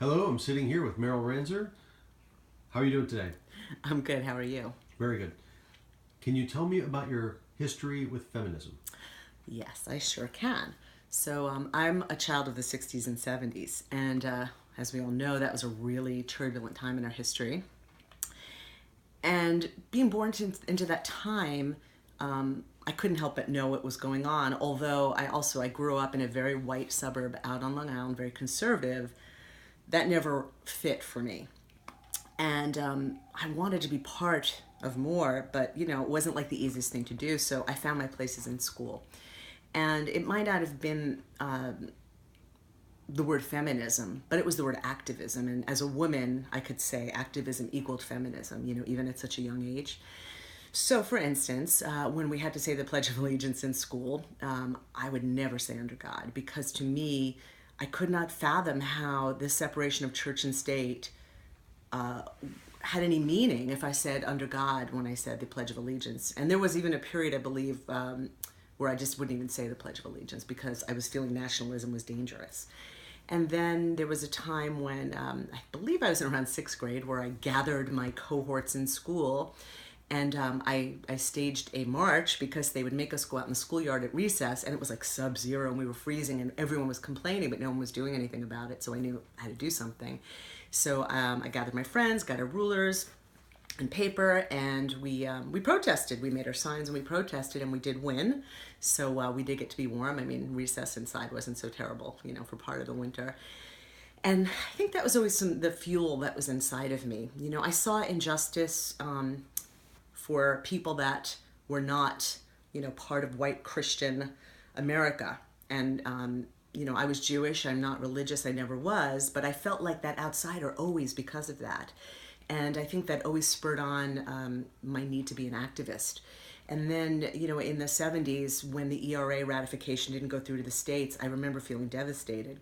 Hello, I'm sitting here with Meryl Ranzer. How are you doing today? I'm good. How are you? Very good. Can you tell me about your history with feminism? Yes, I sure can. I'm a child of the 60s and 70s, and as we all know, that was a really turbulent time in our history. And being born into that time, I couldn't help but know what was going on. Although I grew up in a very white suburb out on Long Island, very conservative. That never fit for me. And I wanted to be part of more, but it wasn't like the easiest thing to do. So I found my places in school, and it might not have been the word feminism, but it was the word activism. And as a woman, I could say activism equaled feminism. Even at such a young age. So, for instance, when we had to say the Pledge of Allegiance in school, I would never say under God, because to me, I could not fathom how this separation of church and state had any meaning if I said under God when I said the Pledge of Allegiance. And there was even a period, I believe, where I just wouldn't even say the Pledge of Allegiance because I was feeling nationalism was dangerous. And then there was a time when I believe I was in around sixth grade where I gathered my cohorts in school, and I staged a march because they would make us go out in the schoolyard at recess, and it was like sub-zero and we were freezing and everyone was complaining, but no one was doing anything about it. So I knew I had to do something. So I gathered my friends, got our rulers and paper, and we protested. We made our signs and we protested, and we did win. So we did get to be warm. I mean, recess inside wasn't so terrible, for part of the winter. And I think that was always the fuel that was inside of me. I saw injustice for people that were not, part of white Christian America. And I was Jewish. I'm not religious. I never was. But I felt like that outsider always because of that. And I think that always spurred on my need to be an activist. And then, in the 70s, when the ERA ratification didn't go through to the states, I remember feeling devastated.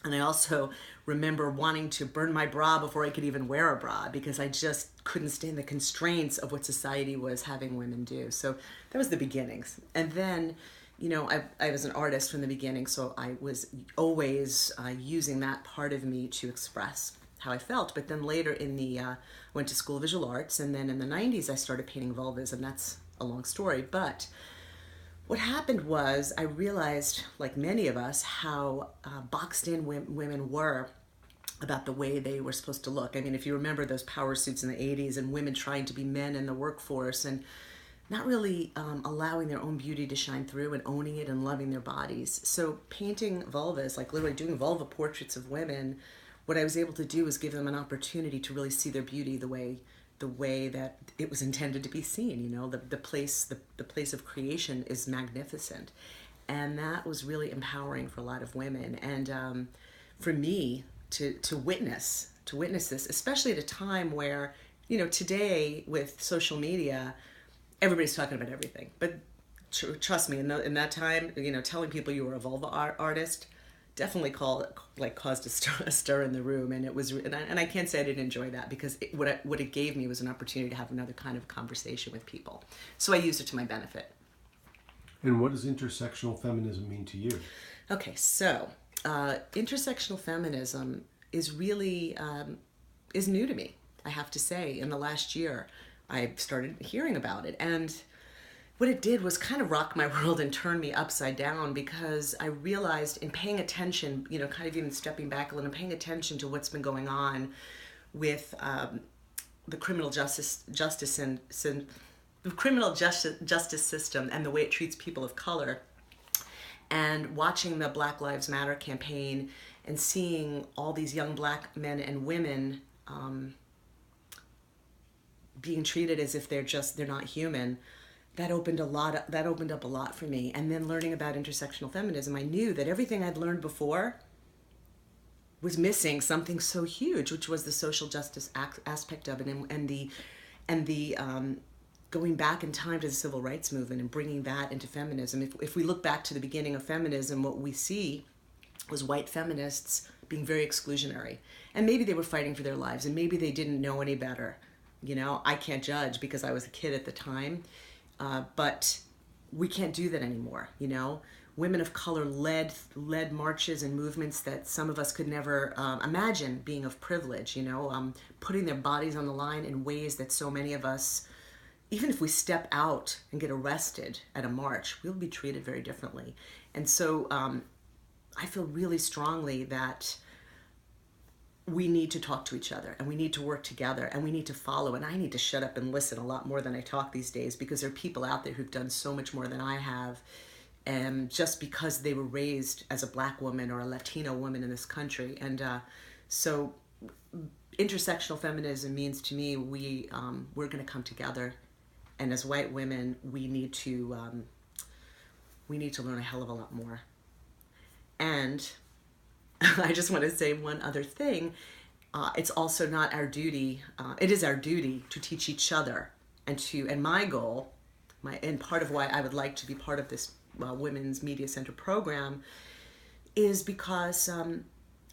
And I also remember wanting to burn my bra before I could even wear a bra because I just couldn't stand the constraints of what society was having women do. So that was the beginnings. And then, I was an artist from the beginning, so I was always using that part of me to express how I felt. But then later went to School of Visual Arts, and then in the 90s I started painting vulvas, and that's a long story. But what happened was I realized, like many of us, how boxed in women were about the way they were supposed to look. I mean, if you remember those power suits in the 80s and women trying to be men in the workforce and not really allowing their own beauty to shine through and owning it and loving their bodies. So painting vulvas, like literally doing vulva portraits of women, what I was able to do was give them an opportunity to really see their beauty the way that it was intended to be seen. The place of creation is magnificent, and that was really empowering for a lot of women. And for me to witness this, especially at a time where today with social media, everybody's talking about everything. But trust me, in that time, telling people you were a vulva artist definitely caused a stir in the room, and it was, and I can't say I didn't enjoy that because what it gave me was an opportunity to have another kind of conversation with people. So I used it to my benefit. And what does intersectional feminism mean to you? Okay, so intersectional feminism is really is new to me. I have to say, in the last year, I started hearing about it, and what it did was kind of rock my world and turn me upside down because I realized in paying attention, kind of even stepping back a little and paying attention to what's been going on with the criminal justice system and the way it treats people of color, and watching the Black Lives Matter campaign and seeing all these young black men and women being treated as if they're not human. That opened up a lot for me. And then learning about intersectional feminism, I knew that everything I'd learned before was missing something so huge, which was the social justice aspect of it, and the going back in time to the civil rights movement and bringing that into feminism. If we look back to the beginning of feminism, what we see was white feminists being very exclusionary, and maybe they were fighting for their lives, and maybe they didn't know any better. I can't judge because I was a kid at the time. But we can't do that anymore. women of color led marches and movements that some of us could never imagine being of privilege, putting their bodies on the line in ways that so many of us, even if we step out and get arrested at a march, we'll be treated very differently. And so I feel really strongly that we need to talk to each other, and we need to work together, and we need to follow, and I need to shut up and listen a lot more than I talk these days, because there are people out there who've done so much more than I have, and just because they were raised as a Black woman or a Latino woman in this country. And so intersectional feminism means to me we're going to come together, and as white women we need to learn a hell of a lot more. And I just want to say one other thing. It's also not our duty. It is our duty to teach each other, and my goal, and part of why I would like to be part of this Women's Media Center program, is because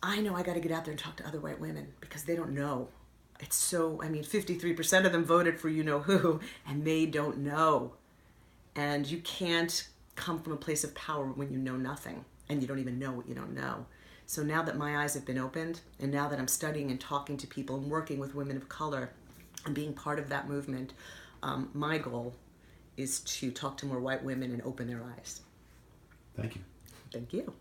I know I got to get out there and talk to other white women, because they don't know. It's so, 53% of them voted for you know who, and they don't know. And you can't come from a place of power when you know nothing, and you don't even know what you don't know. So now that my eyes have been opened, and now that I'm studying and talking to people and working with women of color and being part of that movement, my goal is to talk to more white women and open their eyes. Thank you. Thank you.